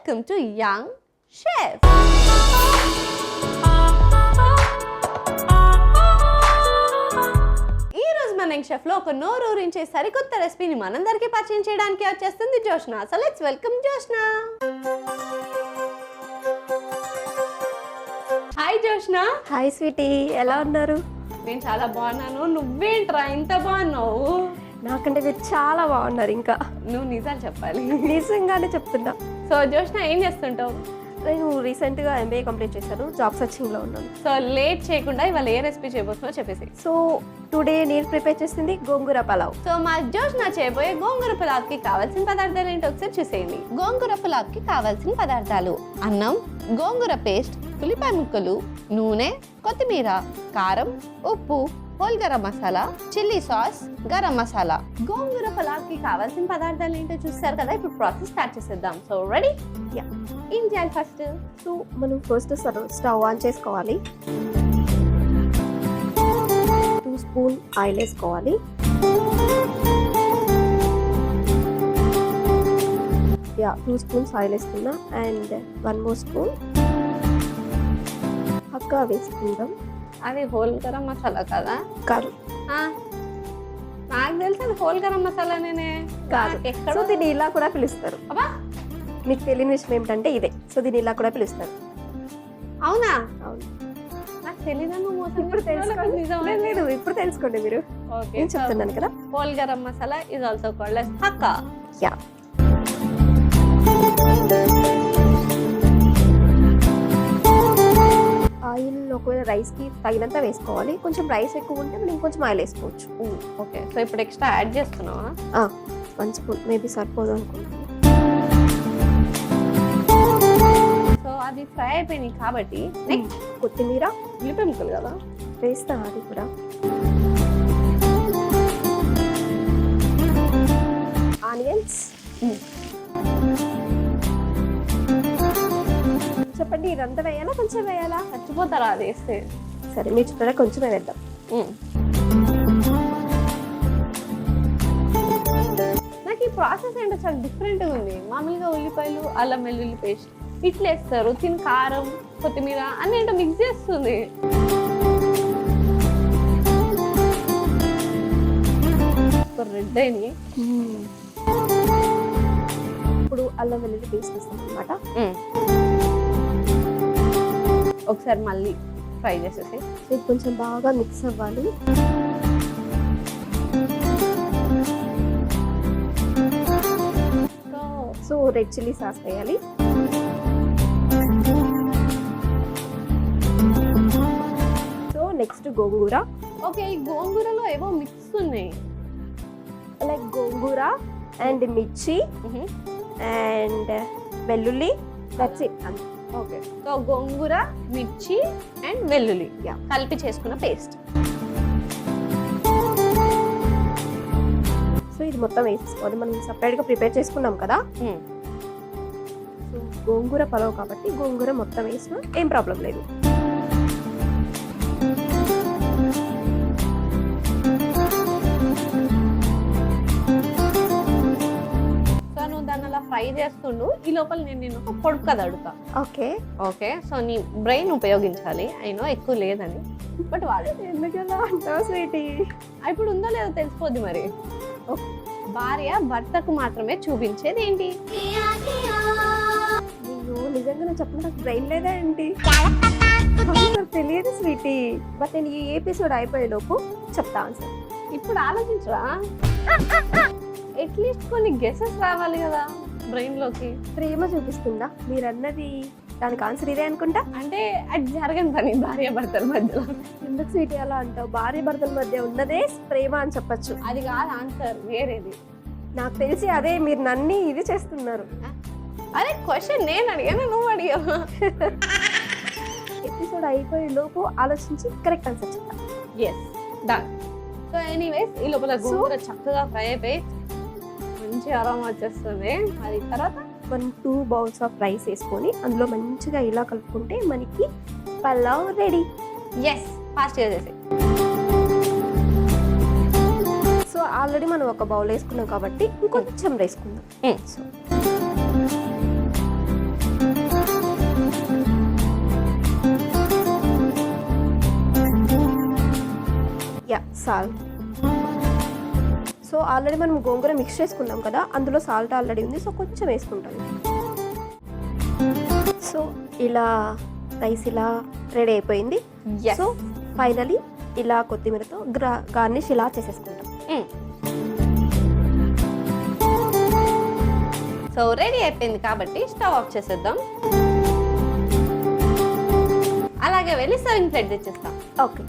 welcome to Young Chef. ఈ రోజు మన యంగ్ షెఫ్ లో ఒక నోరూరించే సరికొత్త రెసిపీని మనందరికీ పరిచయం చేయడానికి వచ్చేస్తుంది Joshna. So let's welcome Joshna. Hi Joshna. Hi sweetie, ఎలా ఉన్నారు? నేను చాలా బాగున్నాను. నువ్వేంట్రా ఇంత బాగున్నావు? నాకంటే మీరు చాలా బాగున్నారు. ఇంకా నువ్వు నిజాలు చెప్పాలి. నిజంగానే చెప్తున్నా. సో జోష్నా ఏం చేస్తుంటావు? నేను రీసెంట్గా MBA కంప్లీట్ చేశాను, జాబ్ సర్చింగ్లో ఉన్నాను. సో లేట్ చేయకుండా ఇవాళ ఏ రెసిపీ చేయబోతున్నావు చెప్పేసి. సో టుడే నేను ప్రిపేర్ చేసింది గోంగూర పలావ్. సో మా జోష్నా చేయబోయే గోంగూర పులావ్కి కావాల్సిన పదార్థాలు ఏంటో ఒకసారి చూసేయండి. గోంగూర పులావ్కి కావాల్సిన పదార్థాలు: అన్నం, గోంగూర పేస్ట్, ఉల్లిపాయ ముక్కలు, నూనె, కొత్తిమీర, కారం, ఉప్పు, whole garam masala, chilli sauce, garam masala. Gongura పులావ్కి కావాల్సిన పదార్థాలు ఏంటో చూస్తారు కదా. ఇప్పుడు ప్రాసెస్ స్టార్ట్ చేసేద్దాం. So ready? యా. ఏం చేయాలి ఫస్ట్? సో మనం ఫస్ట్ స్టవ్ ఆన్ చేసుకోవాలి. 2 స్పూన్ ఆయిల్ వేసుకోవాలి. యా, 2 స్పూన్స్ ఆయిల్ వేసుకున్నా. అండ్ 1 మోర్ స్పూన్ హక్కా వేసుకుందాం. అది హోల్ గరం మసాలా కదా? కాదు, నాకు తెలిసి అది హోల్ గరం మసాలానే కాదు. సో దీన్ని ఇలా కూడా పిలుస్తారు. అబ్బా, మీకు తెలియని విషయం ఏమిటంటే ఇదే. సో దీన్ని ఇలా కూడా పిలుస్తారు. అవునా? అవును. నాకు తెలియదు. ఇప్పుడు తెలుసుకోండి. లేదు, ఇప్పుడు తెలుసుకోండి మీరు. నేను చెప్తున్నాను కదా. Whole garam masala is also called as hakka. Yeah. Oil ఒకవేళ రైస్కి తగినంత వేసుకోవాలి. కొంచెం రైస్ ఎక్కువ ఉంటే మనం ఇంకొంచెం ఆయిల్ వేసుకోవచ్చు. ఓకే. సో ఇప్పుడు ఎక్స్ట్రా యాడ్ చేస్తున్నావా? 1 స్పూన్ మేబీ సరిపోదు అనుకుంటున్నాను. సో అది ఫ్రై అయిపోయినాయి కాబట్టి నెక్స్ట్ కొత్తిమీర, ఉల్లిపాయ ముక్కలు కదా వేస్తాం. అది కూడా ఆనియన్స్. చెప్పండి, ఇదంతా వేయాలా కొంచెం వేయాలా? చచ్చిపోతారా అది వేస్తే? సరే, మీరు చెప్పారా, కొంచెమే వేద్దాం. నాకు ఈ ప్రాసెస్ ఏంటో చాలా డిఫరెంట్గా ఉంది. మామూలుగా ఉల్లిపాయలు, అల్లం వెల్లుల్లి పేస్ట్ ఇట్లా వేస్తారు. తిని కారం, కొత్తిమీర అన్ని ఏంటో మిక్స్ చేస్తుంది. రెడ్ అయినాయి. ఇప్పుడు అల్లం వెల్లుల్లి పేస్ట్ వేస్తాం అనమాట. ఒకసారి మళ్ళీ ఫ్రై చేసేసి ఇది కొంచెం బాగా మిక్స్ అవ్వాలి. సో రెడ్ చిల్లీ సాస్ వేయాలి. సో నెక్స్ట్ గోంగూర. ఓకే, ఈ గోంగూరలో ఏవో మిక్స్ ఉన్నాయి. లైక్ గోంగూర అండ్ మిర్చి అండ్ వెల్లుల్లి. That's it. ఓకే. సో గోంగూర, మిర్చి అండ్ వెల్లుల్లి కలిపి చేసుకున్న పేస్ట్. సో ఇది మొత్తం వేసేసుకోవాలి. మనం సపరేట్గా ప్రిపేర్ చేసుకున్నాం కదా. సో గోంగూర పలావ్ కాబట్టి గోంగూర మొత్తం వేసినా ఏం ప్రాబ్లం లేదు. ఫ్రై చేస్తుండు. ఈ లోపల నేను ఒక పొడుపు కథ అడుగుతా. Okay okay. సో నీ బ్రెయిన్ ఉపయోగించాలి. అయినో ఎక్కువ లేదని, బట్ వాడు ఎందుకలా అంటావు స్వీటీ? ఇప్పుడు ఉందో లేదో తెలిసిపోద్ది. మరి భార్య భర్తకు మాత్రమే చూపించేది ఏంటి? నిజంగా నేను చెప్పిన నాకు బ్రెయిన్ లేదా ఏంటి? తెలియదు స్వీటీ. బట్ నేను ఈ ఎపిసోడ్ అయిపోయే లోపు చెప్తా ఆన్సర్. ఇప్పుడు ఆలోచించరా? అట్లీస్ట్ కొన్ని గెసెస్ రావాలి కదా బ్రెయిన్ లోకి. ప్రేమ చూపిస్తుందా మీరు అన్నది? దానికి ఆన్సర్ ఇదే అనుకుంటా. అంటే అది జరగని పని భార్య భర్తల మధ్యలో. ఎందుకు స్వీటీ అలా అంటావు? భార్య భర్తల మధ్య ఉన్నదే ప్రేమ అని చెప్పచ్చు. అది కాదు ఆన్సర్, వేరేది. నాకు తెలిసి అదే మీరు నన్ను ఇది చేస్తున్నారు. అరే క్వశ్చన్ నేను అడిగాను, నువ్వు అడిగావు. ఎపిసోడ్ అయిపోయే లోపు ఆలోచించి కరెక్ట్ ఆన్సర్ చెప్తా. Yes, done. సో ఎనీవేస్ ఈ లోపల గోంగూర చక్కగా ఫ్రై అయిపోయి మంచి అరోమా వచ్చేస్తుంది. అది తర్వాత 1-2 బౌల్స్ ఆఫ్ రైస్ వేసుకొని అందులో మంచిగా ఇలా కలుపుకుంటే మనకి పలావ్ రెడీ. ఎస్, ఫాస్ట్ చేసేసి. సో ఆల్రెడీ మనం ఒక బౌల్ వేసుకున్నాం కాబట్టి ఇంకొంచెం వేసుకుందాం. So salt. సో ఆల్రెడీ మనం గోంగూర మిక్స్ చేసుకున్నాం కదా, అందులో సాల్ట్ ఆల్రెడీ ఉంది, సో కొంచెం వేసుకుంటాను. సో ఇలా రైస్ ఇలా రెడీ అయిపోయింది. సో ఫైనలీ ఇలా కొత్తిమీరతో గార్నిష్ ఇలా చేసేసుకుంటాం. సో రెడీ అయిపోయింది కాబట్టి స్టవ్ ఆఫ్ చేసేద్దాం. అలాగే వెళ్ళి సర్వింగ్ ప్లేట్ తెచ్చేస్తాం. ఓకే.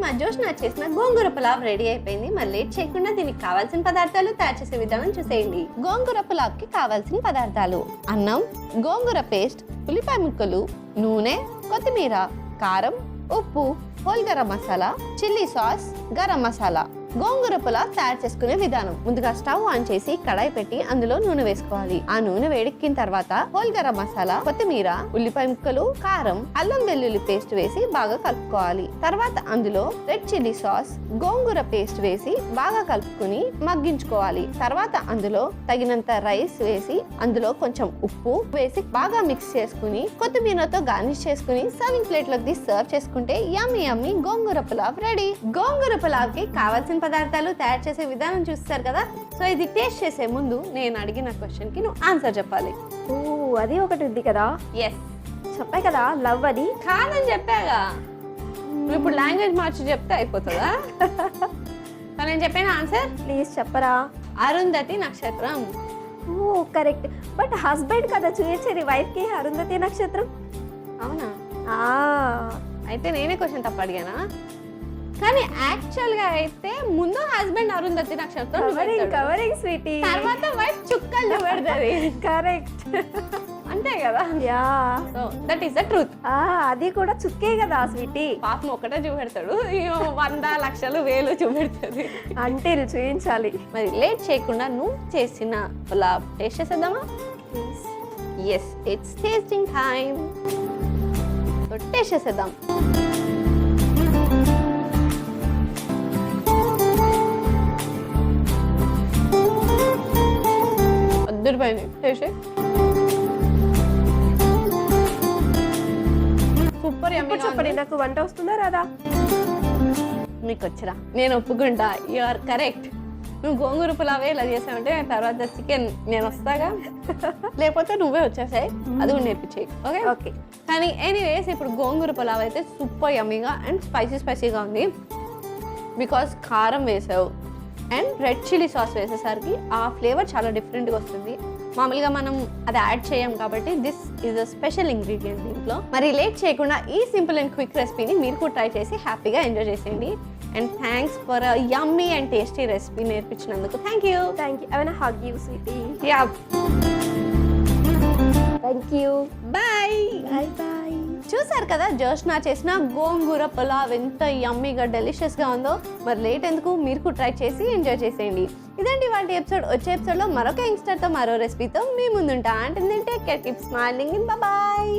మా జోష్నా చేసిన గోంగూర పులావ్ రెడీ అయిపోయింది. మరి లేట్ చేయకుండా దీనికి కావాల్సిన పదార్థాలు తయారు చేసే విధానం చూసేయండి. గోంగూర పులావ్ కి కావాల్సిన పదార్థాలు: అన్నం, గోంగూర పేస్ట్, ఉల్లిపాయ ముక్కలు, నూనె, కొత్తిమీర, కారం, ఉప్పు, whole garam masala, chilli sauce, garam masala. Gongura pulao తయారు చేసుకునే విధానం: ముందుగా స్టవ్ ఆన్ చేసి కడాయి పెట్టి అందులో నూనె వేసుకోవాలి. ఆ నూనె వేడెక్కిన తర్వాత హోల్ గరం మసాలా, కొత్తిమీర, ఉల్లిపాయ ముక్కలు, కారం, అల్లం వెల్లుల్లి పేస్ట్ వేసి బాగా కలుపుకోవాలి. తర్వాత అందులో రెడ్ చిల్లీ సాస్, గోంగూర పేస్ట్ వేసి బాగా కలుపుకుని మగ్గించుకోవాలి. తర్వాత అందులో తగినంత రైస్ వేసి అందులో కొంచెం ఉప్పు వేసి బాగా మిక్స్ చేసుకుని కొత్తిమీరతో గార్నిష్ చేసుకుని సర్వింగ్ ప్లేట్ లోకి సర్వ్ చేసుకుంటే యమ్మీ యమ్మీ గోంగూర పులావ్ రెడీ. గోంగూర పులావ్ కి కావాల్సిన పదార్థాలు తయారు చేసే విధానం చూస్తారు కదా. సో ఇది టేస్ట్ చేసే ముందు నేను అడిగిన క్వశ్చన్ కి నువ్వు ఆన్సర్ చెప్పాలి. ఓ అది ఒకటి ఉంది కదా. ఎస్ చెప్పాయి కదా, లవ్ అది కాదని చెప్పాగా. నువ్వు ఇప్పుడు లాంగ్వేజ్ మార్చి చెప్తే అయిపోతుందా? నేను చెప్పిన ఆన్సర్ ప్లీజ్ చెప్పరా. అరుంధతి నక్షత్రం. ఓ కరెక్ట్. బట్ హస్బెండ్ కదా చూపించేది వైఫ్ కి అరుంధతి నక్షత్రం. అవునా? అయితే నేనే క్వశ్చన్ తప్ప అడిగానా? కానీ యాక్చువల్ గా అయితే ముందు హస్బెండ్ అరుంధతి నక్షత్రం కవరింగ్ స్వీటీ, తర్వాత వైఫ్ చుక్కలు చూపెడుతుంది. కరెక్ట్ అంతే కదా. Yeah, so that is the truth. అది కూడా చుక్కే కదా స్వీటీ. పాపం ఒకటే చూపెడతాడు, 100 లక్షలు 1000 చూపెడుతుంది. అంటే చూపించాలి. మరి లేట్ చేయకుండా నువ్వు చేసిన పులావ్ టేస్ట్ చేసేద్దామా? Yes, it's tasting time. So taste చేసేద్దాం. సూపర్. చెప్పండి, నాకు వంట వస్తుందా రాదా? నీకు వచ్చిరా, నేను ఒప్పుకుంటా. You are correct. నువ్వు గోంగూర పులావే ఇలా చేసావంటే తర్వాత చికెన్ నేను వస్తాగా, లేకపోతే నువ్వే వచ్చేసాయి, అది కూడా నేర్పించేయి. Okay okay. కానీ ఎనీవేస్ ఇప్పుడు గోంగూర పులావ్ అయితే సూపర్ యమ్మీగా అండ్ స్పైసీగా ఉంది. బికాస్ కారం వేసావు అండ్ రెడ్ చిల్లీ సాస్ వేసేసరికి ఆ ఫ్లేవర్ చాలా డిఫరెంట్గా వస్తుంది. మామూలుగా మనం అది యాడ్ చేయం కాబట్టి this is a special ingredient దీంట్లో. మరి లేట్ చేయకుండా ఈ సింపుల్ అండ్ క్విక్ రెసిపీని మీరు కూడా ట్రై చేసి హ్యాపీగా ఎంజాయ్ చేసేయండి. And thanks for a yummy and tasty recipe నేర్పించినందుకు. Thank you. I want hug you sweetie. Yeah, thank you. Bye. Bye. చూసారు కదా జోష్నా చేసిన గోంగూర పులావ్ ఎంత యమ్మీగా డెలిషియస్గా ఉందో. మరి లేట్ ఎందుకు, మీరు కూడా ట్రై చేసి ఎంజాయ్ చేసేయండి. ఇదండి వాటి ఎపిసోడ్. వచ్చే ఎపిసోడ్లో మరొక యంగ్స్టర్తో మరో రెసిపీతో మీ ముందుంటా. అంటే take care, keep smiling, bye.